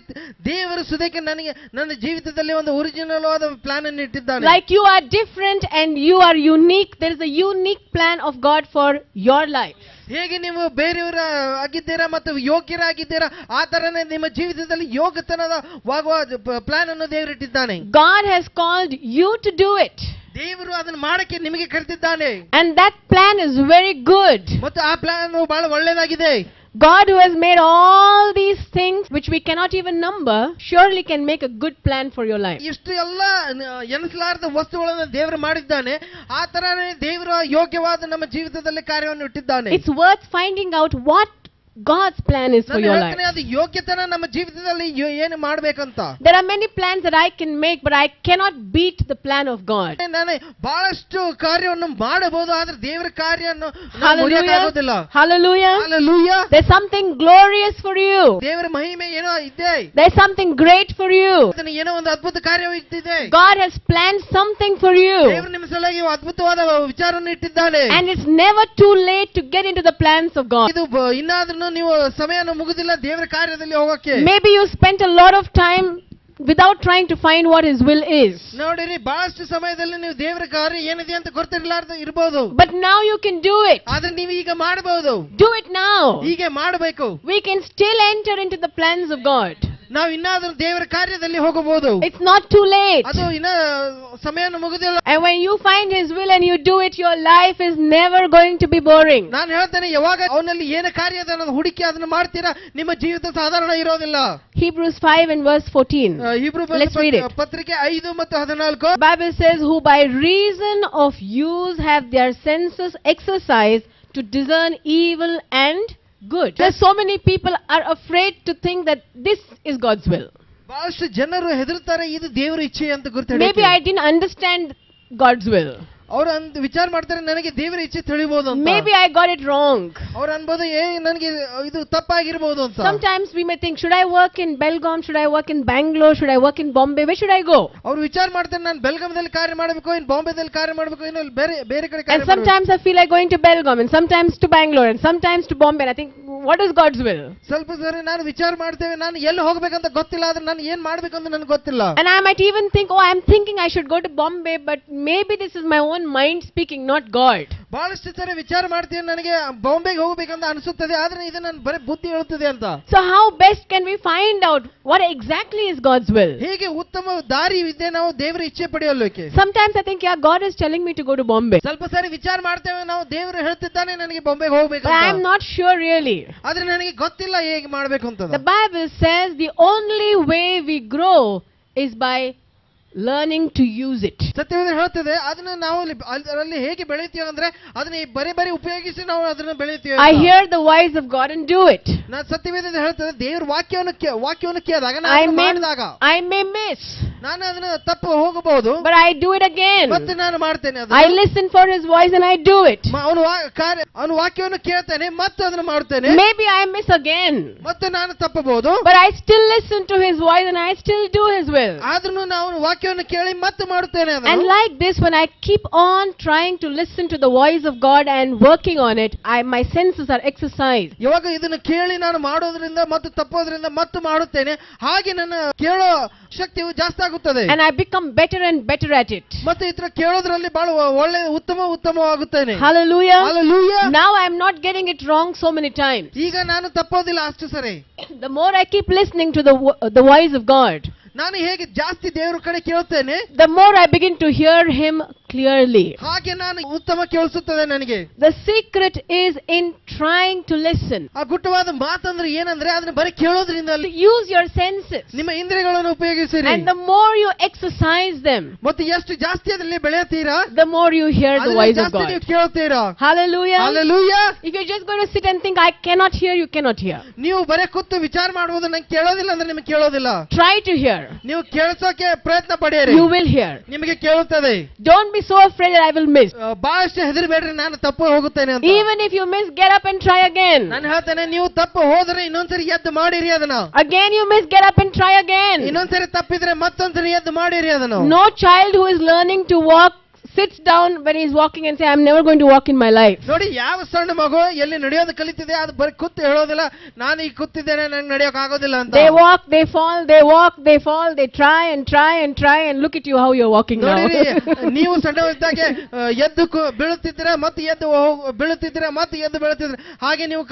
ದೇವರು ಸುದಕ್ಕೆ ನನಗೆ ನನ್ನ ಜೀವಿತದಲ್ಲಿ ಒಂದು ಒರಿಜಿನಲ್ ಆದ ಪ್ಲಾನ್ ಅನ್ನು ಇಟ್ಟಿದ್ದಾನೆ. Like you are different and you are unique, there is a unique plan of God for your life. ಹೇಗೆ ನೀವು ಬೇರೆಯವರ ಆಗಿದ್ದೀರಾ ಮತ್ತು ಯೋಗ್ಯರಾಗಿದ್ದೀರಾ, ಆ ತರನೇ ನಿಮ್ಮ ಜೀವಿತದಲ್ಲಿ ಯೋಗ್ಯತನವಾಗುವ ಪ್ಲಾನ್ ಅನ್ನು ದೇವರು ಇಟ್ಟಿದ್ದಾನೆ. God has called you to do it. ದೇವರು ಅದನ್ನು ಮಾಡಕ್ಕೆ ನಿಮಗೆ ಕರೆದಿದ್ದಾನೆ. And that plan is very good. ಮತ್ತು ಆ ಪ್ಲಾನ್ ಬಹಳ ಒಳ್ಳೆಯದಾಗಿದೆ. God, who has made all these things which we cannot even number, surely can make a good plan for your life. ಇಷ್ಟು ಎಲ್ಲ ಎನಿಸಲಾರದ ವಸ್ತುಗಳನ್ನು ದೇವರು ಮಾಡಿದ್ದಾನೆ, ಆ ತರನೇ ದೇವರು ಯೋಗ್ಯವಾದ ನಮ್ಮ ಜೀವಿತದಲ್ಲಿ ಕಾರ್ಯವನ್ನು ಇಟ್ಟಿದ್ದಾನೆ. It's worth finding out what God's plan is for your life. ಅದು ಯೋಗ್ಯತನ ನಮ್ಮ ಜೀವಿತದಲ್ಲಿ ಏನು ಮಾಡಬೇಕಂತ. There are many plans that I can make, but I cannot beat the plan of God. ನಾನು ಬಹಳಷ್ಟು ಕಾರ್ಯವನ್ನು ಮಾಡಬಹುದು, ಆದ್ರೆ ದೇವರ ಕಾರ್ಯವನ್ನು ಮುರಿಯೋಕ್ಕಾಗೋದಿಲ್ಲ. Hallelujah. Hallelujah. There's something glorious for you. ದೇವರ ಮಹಿಮೆ ಏನೋ ಇದೆ. There's something great for you. ಏನೋ ಒಂದು ಅದ್ಭುತ ಕಾರ್ಯ ಇಟ್ಟಿದೆ. God has planned something for you. ದೇವರು ನಿಮ್ಮ ಸಲುವಾಗಿ ಅದ್ಭುತವಾದ ವಿಚಾರವನ್ನು ಇಟ್ಟಿದ್ದಾನೆ. And it's never too late to get into the plans of God. ಇದು ಇನ್ನಾದ್ರೂ ನೀವು ಸಮಯನ ಮುಗಿದಿಲ್ಲ ದೇವರ ಕಾರ್ಯದಲ್ಲಿ ಹೋಗಕ್ಕೆ. Maybe you spent a lot of time without trying to find what His will is. ನೋಡಿರಿ, ಬಹಳಷ್ಟು ಸಮಯದಲ್ಲಿ ನೀವು ದೇವರ ಕಾರ್ಯ ಏನಿದೆ ಅಂತ ಗೊತ್ತಿರಲಾರ್ದು ಇರಬಹುದು. But now you can do it. ಆದ್ರೆ ನೀವು ಈಗ ಮಾಡಬಹುದು. Do it now. ಹೀಗೆ ಮಾಡಬೇಕು. We can still enter into the plans of God. ನಾವು ಇನ್ನಾದ್ರೂ ದೇವರ ಕಾರ್ಯದಲ್ಲಿ ಹೋಗಬಹುದು. It's not too late. ಅದು ಇನ್ನ ಸಮಯನ ಮುಗಿದಿಲ್ಲ. And when you find His will and you do it, your life is never going to be boring. ನಾನು ಹೇಳ್ತೇನೆ, ಯಾವಾಗ ಅವನಲ್ಲಿ ಏನು ಕಾರ್ಯ ಇದೆ ಅನ್ನೋದು ಹುಡುಕಿ ಅದನ್ನ ಮಾಡ್ತೀರಾ, ನಿಮ್ಮ ಜೀವಿತ ಸಾಧಾರಣ ಇರೋದಿಲ್ಲ. Hebrews 5 and verse 14. ಹೀಬ್ರೂ ಪತ್ರಿಕೆ 5 ಮತ್ತು 14. Bible says, who by reason of use have their senses exercised to discern evil and good. There's so many people are afraid to think that this is God's will. ಬಹಳಷ್ಟು ಜನರು ಹೆದರ್ತಾರೆ, ಇದು ದೇವರ ಇಚ್ಛೆ ಅಂತ ಗೊತ್ತಿಲ್ಲ. Maybe I didn't understand God's will. ಅವರು ವಿಚಾರ ಮಾಡ್ತಾರೆ, ನನಗೆ ದೇವರ ಇಚ್ಛೆ ತಿಳಿಬಹುದು ಅಂತ. Maybe I got it wrong. ಅವರು ಅನ್ಬೋದು, ನನಗೆ ಇದು ತಪ್ಪಾಗಿರಬಹುದು ಅಂತ. Sometimes we may think, should I work in Belgaum, should I work in Bangalore, should I work in Bombay, where should I go? ಅವರು ವಿಚಾರ ಮಾಡ್ತಾರೆ, ನಾನು ಬೆಲ್ಗಾಂದಲ್ಲಿ ಕಾರ್ಯ ಮಾಡಬೇಕು, ಇನ್ ಬಾಂಬೆದಲ್ಲಿ ಕಾರ್ಯ ಮಾಡಬೇಕು, ಇನ್ನು ಬೇರೆ ಕಡೆ ಕಾರ್ಯ. And sometimes I feel like going to Belgaum, and sometimes to Bangalore, and sometimes to Bombay, and I think, what is God's will? ಸ್ವಲ್ಪ ಸರಿ ನಾನು ವಿಚಾರ ಮಾಡ್ತೇವೆ, ನಾನು ಎಲ್ಲಿ ಹೋಗಬೇಕಂತ ಗೊತ್ತಿಲ್ಲ, ಆದ್ರೆ ನಾನು ಏನ್ ಮಾಡಬೇಕಂತ ನನಗೆ ಗೊತ್ತಿಲ್ಲ. And I might even think, oh, I'm thinking I should go to Bombay, but maybe this is my own mind speaking, not God. ಬಹಳಷ್ಟು ಸರಿ ವಿಚಾರ ಮಾಡ್ತೀನಿ, ನನಗೆ ಬಾಂಬೆಗೆ ಹೋಗಬೇಕಂತ ಅನಿಸುತ್ತದೆ, ಆದ್ರೆ ಇದು ನನ್ನ ಬರೀ ಬುದ್ಧಿ ಹೇಳುತ್ತದೆ ಅಂತ. So how best can we find out what exactly is God's will? ಹೇಗೆ ಉತ್ತಮ ದಾರಿ ಇದೆ ನಾವು ದೇವರ ಇಚ್ಛೆ ಪಡೆಯಲಿಕ್ಕೆ? Sometimes I think, yeah, God is telling me to go to Bombay. ಸ್ವಲ್ಪ ಸರಿ ವಿಚಾರ ಮಾಡ್ತೇವೆ ನಾವು, ದೇವರು ಹೇಳ್ತಿದ್ದಾನೆ ನನಗೆ ಬಾಂಬೆಗೆ ಹೋಗಬೇಕು But ಅಂತ. I am not sure really. ಆದ್ರೆ ನನಗೆ ಗೊತ್ತಿಲ್ಲ ಹೇಗೆ ಮಾಡಬೇಕು ಅಂತ. The Bible says the only way we grow is by learning to use it. ಸತ್ಯವೇದ ಹೇಳ್ತದೆ ಅದನ್ನ ನಾವು ಅದರಲ್ಲಿ ಹೇಗೆ ಬೆಳೆಯುತ್ತೀವಿ ಅಂದ್ರೆ ಅದನ್ನ ಬರೀ ಉಪಯೋಗಿಸಿ ನಾವು ಅದನ್ನ ಬೆಳೆಯುತ್ತೀವಿ. I hear the voice of God and do it. ನಾನು ಸತ್ಯವೇದ ಹೇಳ್ತದೆ ದೇವರ ವಾಕ್ಯವನ್ನು ಕೇಳಿದಾಗ ನಾನು ಮಾಡಿದಾಗ I may miss, ನಾನು ಅದನ್ನ ತಪ್ಪು ಹೋಗಬಹುದು, but I do it again. ಮತ್ತೆ ನಾನು ಮಾಡ್ತೇನೆ. I listen for his voice and I do it. ಅವನು ವಾಕ್ಯವನ್ನು ಕೇಳ್ತೇನೆ ಮತ್ತು ಅದನ್ನ ಮಾಡ್ತೇನೆ. Maybe I miss again, ಮತ್ತೆ ನಾನು ತಪ್ಪಬಹುದು, but I still listen to his voice and I still do his will. ಆದ್ರೂ ನಾನು ವಾಕ್ಯವನ್ನು ಕೇಳಿ ಮತ್ತೆ ಮಾಡುತ್ತೇನೆ. And like this, when I keep on trying to listen to the voice of God and working on it, my senses are exercised. ಇವಾಗ ಇದನ್ನು ಕೇಳಿ ನಾನು ಮಾಡೋದ್ರಿಂದ ಮತ್ತು ತಪ್ಪೋದ್ರಿಂದ ಮತ್ತೆ ಮಾಡುತ್ತೇನೆ, ಹಾಗೆ ನನ್ನ ಕೇಳೋ ಶಕ್ತಿಯು ಜಾಸ್ತಿ ಆಗುತ್ತದೆ. And I become better and better at it. ಮತ್ತೆ ಇದರ ಕೇಳೋದ್ರಲ್ಲಿ ಬಹಳ ಒಳ್ಳೆ ಉತ್ತಮವಾಗುತ್ತೇನೆ. Hallelujah. Hallelujah. Now I am not getting it wrong so many times. ಈಗ ನಾನು ತಪ್ಪೋದಿಲ್ಲ ಅಷ್ಟು ಸರಿ. The more I keep listening to the voice of God, ನಾನು ಹೇಗೆ ಜಾಸ್ತಿ ದೇವರ ಕಡೆ ಕೇಳುತ್ತೇನೆ, the more I begin to hear him clearly. ಹಾಗೆ ನಾನು ಉತ್ತಮ ಕೇಳಿಸುತ್ತದೆ ನನಗೆ. The secret is in trying to listen. ಆ ಗುಟ್ಟವಾದ ಮಾತಂದ್ರೆ ಏನಂದ್ರೆ ಅದನ್ನ ಬರೀ ಕೇಳೋದ್ರಿಂದ Use your senses. ನಿಮ್ಮ ಇಂದ್ರಿಯಗಳನ್ನು ಉಪಯೋಗಿಸಿರಿ. And the more you exercise them, ಮತ್ತೆ ಎಷ್ಟು ಜಾಸ್ತಿ ಅದರಲ್ಲಿ ಬೆಳೆಯುತ್ತೀರಾ, the more you hear the voice of God. ನೀವು ಕೇಳುತ್ತೀರಾ. Hallelujah. Hallelujah. If you're just going to sit and think I cannot hear, you cannot hear. ನೀವು ಬರೀ ಕೂತು ವಿಚಾರ ಮಾಡುವುದು ನಂಗೆ ಕೇಳೋದಿಲ್ಲ ಅಂದ್ರೆ ನಿಮಗೆ ಕೇಳೋದಿಲ್ಲ. Try to hear. ನೀವು ಕೇಳಿಸೋಕೆ ಪ್ರಯತ್ನ ಪಡಿರಿ. You will hear. ನಿಮಗೆ ಕೇಳುತ್ತದೆ. Don't be so afraid that I will miss. ಬಹಳಷ್ಟು ಹೆದರಬೇಡ್ರಿ ನಾನು ತಪ್ಪು ಹೋಗುತ್ತೇನೆ ಅಂತ. Even if you miss, get up and try again. ನಾನು ಹೇಳ್ತೇನೆ ನೀವು ತಪ್ಪು ಹೋದ್ರೆ ಇನ್ನೊಂದ್ಸರಿ ಎದ್ದು ಮಾಡಿರಿ ಅದನ್ನ. Again you miss, get up and try again. ಇನ್ನೊಂದ್ಸರಿ ತಪ್ಪಿದ್ರೆ ಮತ್ತೊಂದ್ಸರಿ ಎದ್ದು ಮಾಡಿರಿ ಅದನ್ನು. No child who is learning to walk sits down when he is walking and say I'm never going to walk in my life. ನೋಡಿ ಯಾವ ಸಣ್ಣ ಮಗು ಎಲ್ಲಿ ನಡೆಯೋದು ಕಲಿತಿದೆ ಅದು ಬರೀ ಕೂತು ಹೇಳೋದಿಲ್ಲ ನಾನು ಈಗ ಕೂತಿದ್ದೇನೆ ನನಗೆ ನಡೆಯೋಕೆ ಆಗೋದಿಲ್ಲ ಅಂತ. They walk, they fall, they walk, they fall, they try and try and try and look at you how you're walking now. ನೋಡಿ ನೀವು ಸಣ್ಣವರಿದ್ದಾಗ ಎದ್ದು ಬೀಳುತ್ತಿದ್ದೀರಾ ಮತ್ತೆ ಎದ್ದು ಬೀಳುತ್ತಿದ್ದೀರಾ ಮತ್ತೆ ಎದ್ದು ಬೀಳುತ್ತಿದ್ದೀರಾ ಹಾಗೆ ನೀವು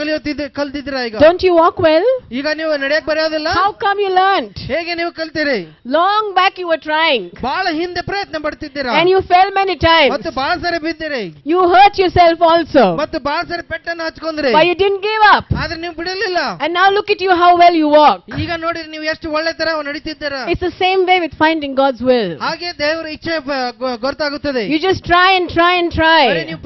ಕಲಿತಿದ್ದೀರಾ ಈಗ. Don't you walk well? ಈಗ ನೀವು ನಡೆಯಕ್ಕೆ ಬರೋದಿಲ್ಲ. How come you learned? ಹೇಗೆ ನೀವು ಕಲ್ತೀರಿ? Long back you were trying. ಬಹಳ ಹಿಂದೆ ಪ್ರಯತ್ನ ಪಡ್ತಿದ್ದೀರಾ. And you fell many times. ಮತ್ತೆ ಬಹಳ ಸರಿ ಬಿದ್ದಿರಿ. You hurt yourself also. ಮತ್ತೆ ಬಹಳ ಸರಿ ಪೆಟ್ಟನ್ನು ಹಚ್ಕೊಂಡ್ರಿ. But you didn't give up. ಆದ್ರೆ ನೀವು ಬಿಡಲಿಲ್ಲ. And now look at you how well you walk. ಈಗ ನೋಡಿ ನೀವು ಎಷ್ಟು ಒಳ್ಳೆ ತರ ನಡೀತಿದ್ದೀರಾ. It's the same way with finding God's will. ಹಾಗೆ ದೇವರ ಇಚ್ಛೆ ಗೊತ್ತಾಗುತ್ತದೆ. You just try and try and try. ನೀವು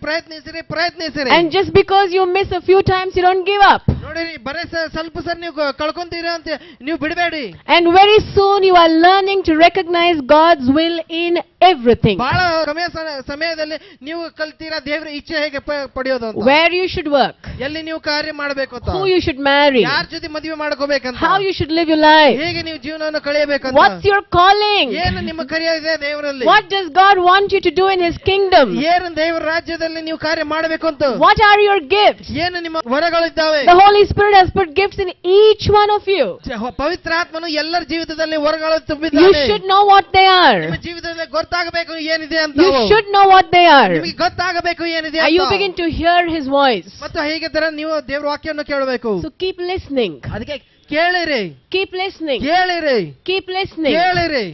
ಪ್ರಯತ್ನಿಸಿರಿ. And just because you miss a few times you don't give up. ನೋಡಿ ಬರೇ ಸ್ವಲ್ಪ ಸರಿ ನೀವು ಕಳ್ಕೊಂತೀರಾ ಅಂತ ನೀವು ಬಿಡಬೇಡಿ. And very soon you are learning to recognize God's will in everything. ಬಹಳ ಸಮಯದಲ್ಲಿ ನೀವು ಕಲ್ತೀರಾ ದೇವರ ಇಚ್ಛೆ ಹೇಗೆ ಪಡೆಯೋದು ಅಂತ. Where you should work. ಎಲ್ಲಿ ನೀವು ಕಾರ್ಯ ಮಾಡಬೇಕು ಅಂತ. Who you should marry. ಯಾರ ಜೊತೆ ಮದುವೆ ಮಾಡ್ಕೋಬೇಕಂತ. How you should live your life. ಹೇಗೆ ನೀವು ಜೀವನವನ್ನು ಕಳೆಯಬೇಕಂತ. What's your calling? ಏನು ನಿಮ್ಮ ಕಾರ್ಯ ಇದೆ ದೇವರಲ್ಲಿ. What does God want you to do in his kingdom? ಏನು ದೇವರ ರಾಜ್ಯದಲ್ಲಿ ನೀವು ಕಾರ್ಯ ಮಾಡಬೇಕು ಅಂತ. What are your gifts? ಏನು ನಿಮ್ಮ ವರಗಳಿದ್ದಾವೆ. The Holy Spirit has put gifts in each one of you. ಪವಿತ್ರಾತ್ಮನು ಎಲ್ಲರ ಜೀವಿತದಲ್ಲಿ ವರಗಳು ತುಂಬಿದ್ದಾನೆ. You should know what they are. ನಿಮ್ಮ ಜೀವಿತದಲ್ಲಿ ಗೊತ್ತಾಗಬೇಕು ಏನಿದೆ ಅಂತ. You should know what they are. ನಿಮಗೆ ಗೊತ್ತಾಗಬೇಕು ಏನಿದೆ ಅಂತ. You begin to hear his voice. ಮತ್ತು ಹೇಗೆ ತರ ನೀವು ದೇವರ ವಾಕ್ಯವನ್ನು ಕೇಳಬೇಕು. So keep listening. ಅದಕ್ಕೆ ಕೇಳಿರಿ. Keep listening. ಕೇಳಿರಿ. Keep listening. ಕೇಳಿರಿ.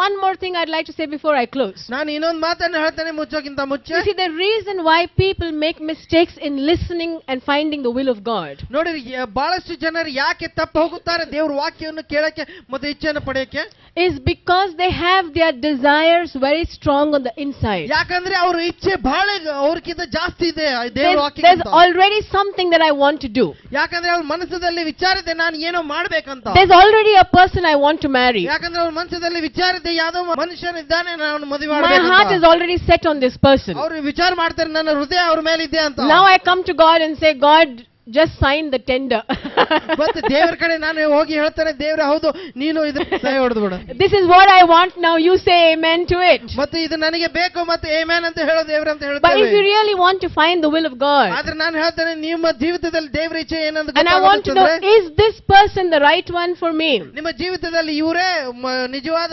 One more thing I'd like to say before I close. ನಾನು ಇನ್ನೊಂದು ಮಾತನ್ನು ಹೇಳ್ತೇನೆ ಮುಚ್ಚೋಕ್ಕಿಂತ ಮುಂಚೆ. You see, the reason why people make mistakes in listening and finding the will of God. ನೋಡಿ ಬಹಳಷ್ಟು ಜನರು ಯಾಕೆ ತಪ್ಪು ಹೋಗುತ್ತಾರೆ ದೇವರ ವಾಕ್ಯವನ್ನು ಕೇಳಕ್ಕೆ ಮತ್ತು ಇಚ್ಛೆಯನ್ನು ಪಡೆಯಕ್ಕೆ. Is because they have their desires very strong on the inside. ಯಾಕಂದ್ರೆ ಅವರ ಇಚ್ಛೆ ಬಹಳ ಅವರಿಗಿಂತ ಜಾಸ್ತಿ ಇದೆ ದೇವರ ವಾಕ್ಯಕ್ಕಿಂತ. There's already something that I want to do. ಯಾಕಂದ್ರೆ ಅವ್ರ ಮನಸ್ಸಿನಲ್ಲಿ ವಿಚಾರ ಇದೆ ನಾನು ಏನೋ ಮಾಡಬೇಕಂತ. There's already a person I want to marry. ಯಾಕಂದ್ರೆ ಅವ್ರ ಮನಸ್ಸಿನಲ್ಲಿ ವಿಚಾರ ಇದೆ ಯಾವುದೋ ಮನುಷ್ಯನಿದ್ದಾನೆ ನಾನು ಮದುವೆ ಮಾಡಬೇಕು ಅಂತ. My heart is already set on this person. ಅವರು ವಿಚಾರ ಮಾಡ್ತಾರೆ ನನ್ನ ಹೃದಯ ಅವ್ರ ಮೇಲೆ ಇದೆ ಅಂತ. Now I come to God and say, God, just sign the tender. ಮತ್ತೆ ದೇವರ ಕಡೆ ನಾನು ಹೋಗಿ ಹೇಳ್ತಾನೆ ದೇವರೇ ಹೌದು ನೀನು ಇದಕ್ಕೆ ಸಹಿ ಹೊಡೆದು ಬಿಡು. This is what I want, now you say amen to it. ಮತ್ತೆ ಇದು ನನಗೆ ಬೇಕು ಮತ್ತೆ ಆಮೆನ್ ಅಂತ ಹೇಳೋ ದೇವರೇ ಅಂತ ಹೇಳ್ತೇವೆ. But if you really want to find the will of God, ಆದ್ರೆ ನಾನು ಹೇಳ್ತೇನೆ ನಿಮ್ಮ ಜೀವಿತದಲ್ಲಿ ದೇವರ ಇಚ್ಛೆ ಏನಂತ and I want to know, is this person the right one for me? ನಿಮ್ಮ ಜೀವಿತದಲ್ಲಿ ಇವರೇ ನಿಜವಾದ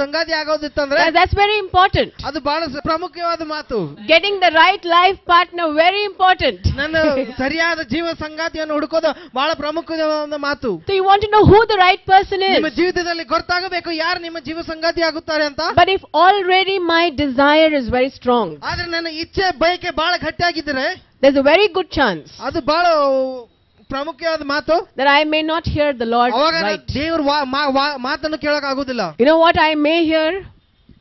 ಸಂಗಾತಿ ಆಗೋದಿತ್ತಂದ್ರೆ that's very important. ಅದು ಬಹಳ ಪ್ರಮುಖವಾದ ಮಾತು. Getting the right life partner, very important. ನನ್ನ ಸರಿಯಾದ ಜೀವ ಸಂಗಾತಿಯನ್ನು ಹುಡುಕೋದು ಬಹಳ ಪ್ರಮುಖವಾದ ಮಾತು. So you want to know who the right person is. ನಿಮ್ಮ ಜೀವಿತದಲ್ಲಿ ಗೊತ್ತಾಗಬೇಕು ಯಾರು ನಿಮ್ಮ ಜೀವ ಸಂಗಾತಿ ಆಗುತ್ತಾರೆ ಅಂತ. But if already my desire is very strong, ಆದ್ರೆ ನನ್ನ ಇಚ್ಛೆ ಬಯಕೆ ಬಹಳ ಗಟ್ಟಿಯಾಗಿದ್ರೆ there's a very good chance ಅದು ಬಹಳ ಪ್ರಾಮುಖ್ಯವಾದ ಮಾತು, that I may not hear the Lord's ಅವಾಗ right. ದೇವ್ರ ಮಾತನ್ನು ಕೇಳಕ್ ಆಗುದಿಲ್ಲ. You know what I may hear?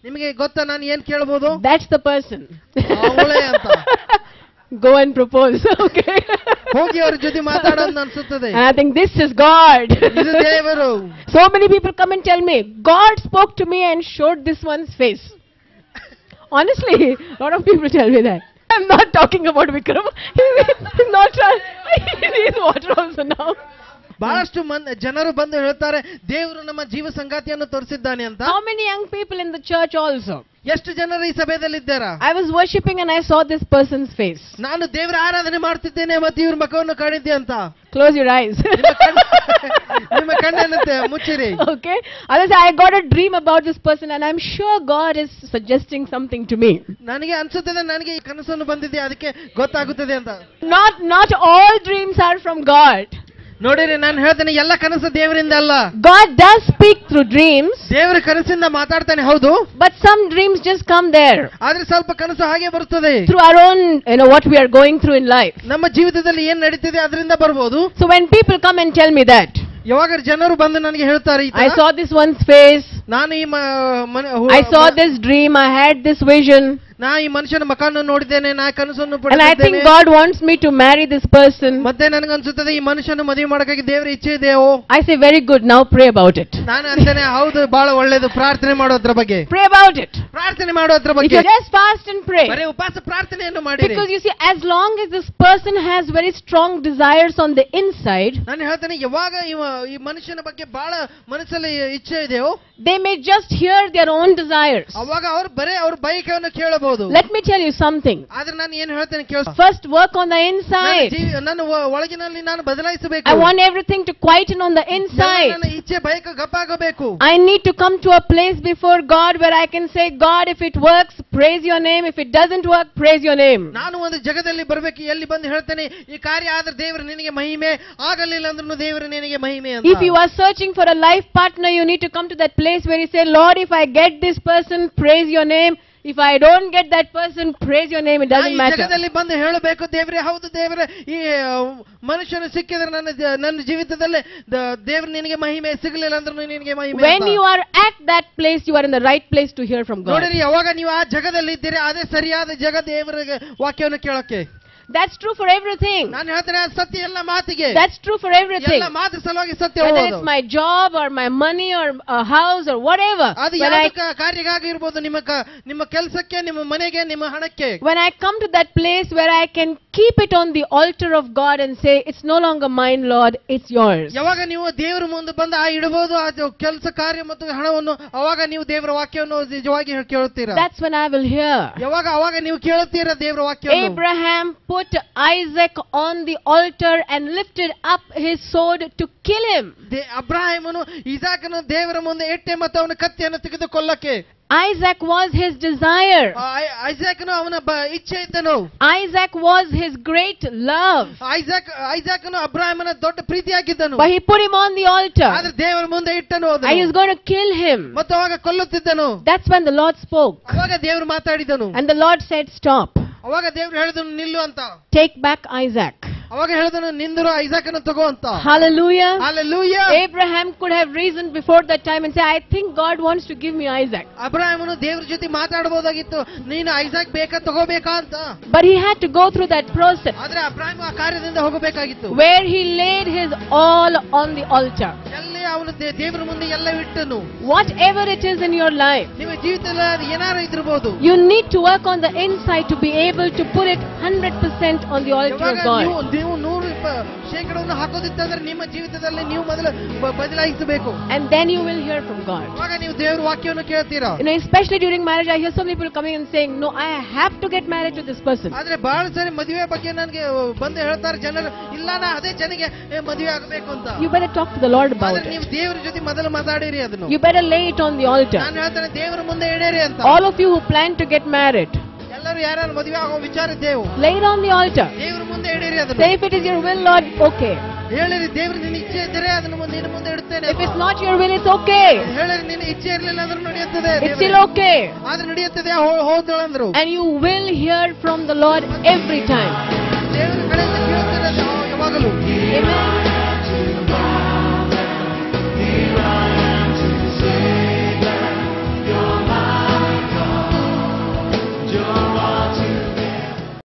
ನಿಮಗೆ ಗೊತ್ತಾ ನಾನು ಏನ್ ಕೇಳಬಹುದು? That's the person. ಅವಳೇ ಅಂತ. Go and propose. Okay. ಹೋಗಿ ಅವ್ರ ಜೊತೆ ಮಾತಾಡೋದು ಅನ್ಸುತ್ತದೆ. And I think this is God. ಇದು ದೇವರು. So many people come and tell me, God spoke to me and showed this one's face. Honestly, a lot of people tell me that. I'm not talking about Vikram. He's not. He needs water also now. ಬಹಳಷ್ಟು ಜನರು ಬಂದು ಹೇಳ್ತಾರೆ ದೇವರು ನಮ್ಮ ಜೀವ ಸಂಗಾತಿಯನ್ನು ತೋರಿಸಿದ್ದಾನೆ ಅಂತ. How many young people in the church also? ಎಷ್ಟು ಜನರು ಈ ಸಭೆಯಲ್ಲಿ ಇದ್ದಾರಾ? I was worshipping and I saw this person's face. ನಾನು ದೇವರ ಆರಾಧನೆ ಮಾಡ್ತಿದ್ದೇನೆ ಮತ್ತು ಇವ್ರ ಮುಖವನ್ನು ಕಾಣಿದ್ದೆ ಅಂತ. Close your eyes. ನಿಮ್ಮ ಕಣ್ಣನ್ನು ಮುಚ್ಚಿರಿ. Okay. Otherwise, I got a dream about this person and I'm sure God is suggesting something to me. ನನಗೆ ಅನ್ಸುತ್ತದೆ ನನಗೆ ಈ ಕನಸನ್ನು ಬಂದಿದೆ ಅದಕ್ಕೆ ಗೊತ್ತಾಗುತ್ತದೆ ಅಂತ. Not all dreams are from God. ನೋಡಿರಿ ನಾನು ಹೇಳ್ತೇನೆ ಎಲ್ಲ ಕನಸು ದೇವರಿಂದ ಅಲ್ಲ. God does speak through dreams. ದೇವರ ಕನಸಿಂದ ಮಾತಾಡ್ತಾನೆ ಹೌದು. But some dreams just come there. ಆದ್ರೆ ಸ್ವಲ್ಪ ಕನಸು ಹಾಗೆ ಬರುತ್ತದೆ. Through our own, what we are going through in life. ನಮ್ಮ ಜೀವಿತದಲ್ಲಿ ಏನು ನಡೀತಿದೆ ಅದರಿಂದ ಬರಬಹುದು. So when people come and tell me that, ಯಾವಾಗ ಜನರು ಬಂದು ನನಗೆ ಹೇಳ್ತಾರೆ I saw this one's face. ನಾನು ಈ I saw this dream. I had this vision. ನಾ ಈ ಮನುಷ್ಯನ ಮುಖವನ್ನು ನೋಡಿದ್ದೇನೆ, ನಾ ಕನಸನ್ನು And I think God wants me to marry this person. ಮತ್ತೆ ನನಗೆ ಅನ್ಸುತ್ತದೆ ಈ ಮನುಷ್ಯನ ಮದುವೆ ಮಾಡಕ್ಕೆ ದೇವರ ಇಚ್ಛೆ ಇದೆಯೋ. I say very good, now pray about it. ನಾನು ಅಂತೇನೆ ಹೌದು ಬಹಳ ಒಳ್ಳೆಯದು, ಪ್ರಾರ್ಥನೆ ಮಾಡೋದ್ರ ಬಗ್ಗೆ. Pray about it. ಪ್ರಾರ್ಥನೆ ಮಾಡೋದ್ರ ಬಗ್ಗೆ. If you just fast and pray. ಬರೀ ಉಪವಾಸ ಪ್ರಾರ್ಥನೆಯನ್ನು ಮಾಡಿರಿ. Because you see, as long as this person has very strong desires on the inside, ನಾನು ಹೇಳ್ತೇನೆ ಯಾವಾಗ ಈ ಮನುಷ್ಯನ ಬಗ್ಗೆ ಬಹಳ ಮನಸ್ಸಲ್ಲಿ ಇಚ್ಛೆ ಇದೆಯೋ, they may just hear their own desires. ಅವಾಗ ಅವರು ಬರೀ ಅವ್ರ ಬಯಕೆಯನ್ನು ಕೇಳಬಹುದು. Let me tell you something. ಆದ್ರೆ ನಾನು ಏನು ಹೇಳ್ತೇನೆ ಕೇಳು. First work on the inside. ನನ್ನ ಒಳಗಿನಲ್ಲಿ ನಾನು ಬದಲಾಯಿಸಬೇಕು. I want everything to quieten on the inside. ನನ್ನ ಇಚ್ಛೆ ಬಯಕೆ ಗಪ್ಪಾಗಬೇಕು. I need to come to a place before God where I can say, God, if it works, praise your name. If it doesn't work, praise your name. ನಾನು ಒಂದು ಜಗದಲ್ಲಿ ಬರಬೇಕು, ಎಲ್ಲಿ ಬಂದು ಹೇಳ್ತೇನೆ ಈ ಕಾರ್ಯ ಆದ್ರೆ ದೇವರು ನಿನಗೆ ಮಹಿಮೆ, ಆಗಲಿಲ್ಲ ಅಂದ್ರೂ ದೇವರು ನಿನಗೆ ಮಹಿಮೆ ಅಂತ. If you are searching for a life partner, you need to come to that place where you say, Lord, if I get this person, praise your name. If I don't get that person, praise your name. It doesn't matter. ಜಗದಲ್ಲಿ ಬಂದು ಹೇಳಬೇಕು, ದೇವರೇ ಹೌದು ದೇವರೇ ಈ ಮನುಷ್ಯನು ಸಿಕ್ಕಿದ್ರೆ ನನ್ನ ಜೀವಿತದಲ್ಲಿ ದೇವರು ನಿನಗೆ ಮಹಿಮೆ, ಸಿಗಲಿಲ್ಲ ಅಂದ್ರೂ ನಿನಗೆ ಮಹಿಮೆ. When you are at that place, you are in the right place to hear from God. ನೋಡಿರಿ ಯಾವಾಗ ನೀವು ಆ ಜಗದಲ್ಲಿ ಇದ್ದೀರಿ ಅದೇ ಸರಿಯಾದ ಜಗ ದೇವರ ವಾಕ್ಯವನ್ನು ಕೇಳಕ್ಕೆ. That's true for everything. ನಾನು ಹೇಳ್ತೇನೆ ಸತ್ಯ ಎಲ್ಲ ಮಾತಿಗೆ. That's true for everything. ಎಲ್ಲ ಮಾತ್ರ ಸಲುವಾಗಿ ಸತ್ಯ. Whether it's my job or my money or a house or whatever. ಅದು ಯಾವ ಕಾರ್ಯಕ್ಕಾಗಿ ಇರಬಹುದು, ನಿಮ್ಮ ಕೆಲಸಕ್ಕೆ, ನಿಮ್ಮ ಮನೆಗೆ, ನಿಮ್ಮ ಹಣಕ್ಕೆ. When I come to that place where I can keep it on the altar of God and say, it's no longer mine, Lord, it's yours. ಯಾವಾಗ ನೀವು ದೇವರ ಮುಂದೆ ಬಂದು ಇಡಬಹುದು ಆ ಕೆಲಸ ಕಾರ್ಯ ಮತ್ತು ಹಣವನ್ನು, ಅವಾಗ ನೀವು ದೇವರ ವಾಕ್ಯವನ್ನು ನಿಜವಾಗಿ ಕೇಳುತ್ತೀರಾ. That's when I will hear. ಅವಾಗ ನೀವು ಕೇಳುತ್ತೀರಾ ದೇವರ ವಾಕ್ಯವನ್ನು. Abraham put Isaac on the altar and lifted up his sword to kill him. ಅಬ್ರಾಹಿಮನು ಇಸಾಕನು ದೇವರ ಮುಂದೆ ಇಟ್ಟೆ ಮತ್ತು ಅವನ ಕತ್ತಿಯನ್ನು ತೆಗೆದುಕೊಳ್ಳಕ್ಕೆ. Isaac was his desire. ಐಸಾಕನು ಅವನ ಇಚ್ಛೆ ಇದ್ದನು. Isaac was his great love. ಐಸಾಕನು ಅಬ್ರಾಹಿಮನ ದೊಡ್ಡ ಪ್ರೀತಿಯಾಗಿದ್ದನು. But he put him on the altar. ಆದ್ರೆ ದೇವರ ಮುಂದೆ ಇಟ್ಟನು. And he was going to kill him. ಮತ್ತು ಅವಾಗ ಕೊಲ್ಲುತ್ತಿದ್ದನು. That's when the Lord spoke. ಅವಾಗ ದೇವರು ಮಾತಾಡಿದನು. And the Lord said, stop. ಅವಾಗ ದೇವರು ಹೇಳಿದನು ನಿಲ್ಲು ಅಂತ. Take back Isaac. ಅವಾಗ ಹೇಳಿದನು ನಿಂದಿರು ಐಸಾಕನ ತಗೋ ಅಂತ. Hallelujah. Hallelujah. Abraham could have reasoned before that time and say, I think God wants to give me Isaac. ಅಬ್ರಾಹಿಮನು ದೇವರ ಜೊತೆ ಮಾತಾಡಬಹುದಾಗಿತ್ತು, ನೀನು ಐಸಾಕ್ ಬೇಕಾ ತಗೋಬೇಕಾ ಅಂತ. But he had to go through that process. ಆದ್ರೆ ಅಬ್ರಾಹಿಮ ಆ ಕಾರ್ಯದಿಂದ ಹೋಗಬೇಕಾಗಿತ್ತು. Where he laid his all on the altar. ಎಲ್ಲಿ ಅವನು ದೇವರ ಮುಂದೆ ಎಲ್ಲ ಇಟ್ಟನು. Whatever it is in your life, ನಿಮ್ಮ ಜೀವಿತದಲ್ಲಿ ಏನಾರು ಇದ್ರಬಹುದು, you need to work on the inside to be able to put it 100% on the altar of God. ನೀವು 100% ಹಾಕೋದಿತ್ತಂದ್ರೆ ನಿಮ್ಮ ಜೀವಿತದಲ್ಲಿ ನೀವು ಮೊದಲು ಬದಲಾಯಿಸಬೇಕು. And then you will hear from God. ಆಗ ನೀವು ದೇವರ ವಾಕ್ಯವನ್ನು ಕೇಳ್ತೀರಾ. Especially during marriage, I hear some people coming and saying, no, I have to get married to this person. ಆದ್ರೆ ಬಹಳ ಸರಿ ಮದುವೆ ಬಗ್ಗೆ ನನಗೆ ಬಂದು ಹೇಳ್ತಾರೆ ಜನರು, ಇಲ್ಲ ನಾ ಅದೇ ಜನಗೆ ಮದುವೆ ಆಗಬೇಕು ಅಂತ. You better talk to the Lord about it. ನೀವು ದೇವರ ಜೊತೆ ಮೊದಲು ಮಾತಾಡಿರಿ ಅದನ್ನು. You better lay it on the altar. ನಾನು ಹೇಳ್ತೇನೆ ದೇವರ ಮುಂದೆ ಇಡೇರಿ ಅಂತ. All of you who plan to get married, ಎಲ್ಲರೂ ಯಾರು ಮದುವೆ ಆಗೋ ವಿಚಾರ ಇದ್ದೇವೆ, lay it on the altar. ದೇವರ ಮುಂದೆ ಇಡೇರಿ ಅದನ್ನು. Say if it is your will, Lord, okay. ಹೇಳಿರಿ ದೇವರು ನಿನ್ನ ಇಚ್ಛೆ ಇದ್ದರೆ ಅದನ್ನು ನಿನ್ನ ಮುಂದೆ ಇಡುತ್ತೇನೆ. If it's not your will, it's okay. ಹೇಳಿರಿ ನಿನ್ನ ಇಚ್ಛೆ ಇರಲಿಲ್ಲ ಅಂದ್ರೆ ನಡೆಯುತ್ತದೆ. It's still okay. ಆದ್ರೆ ನಡೆಯುತ್ತದೆ ಹೋದಳಂದ್ರು. And you will hear from the Lord every time.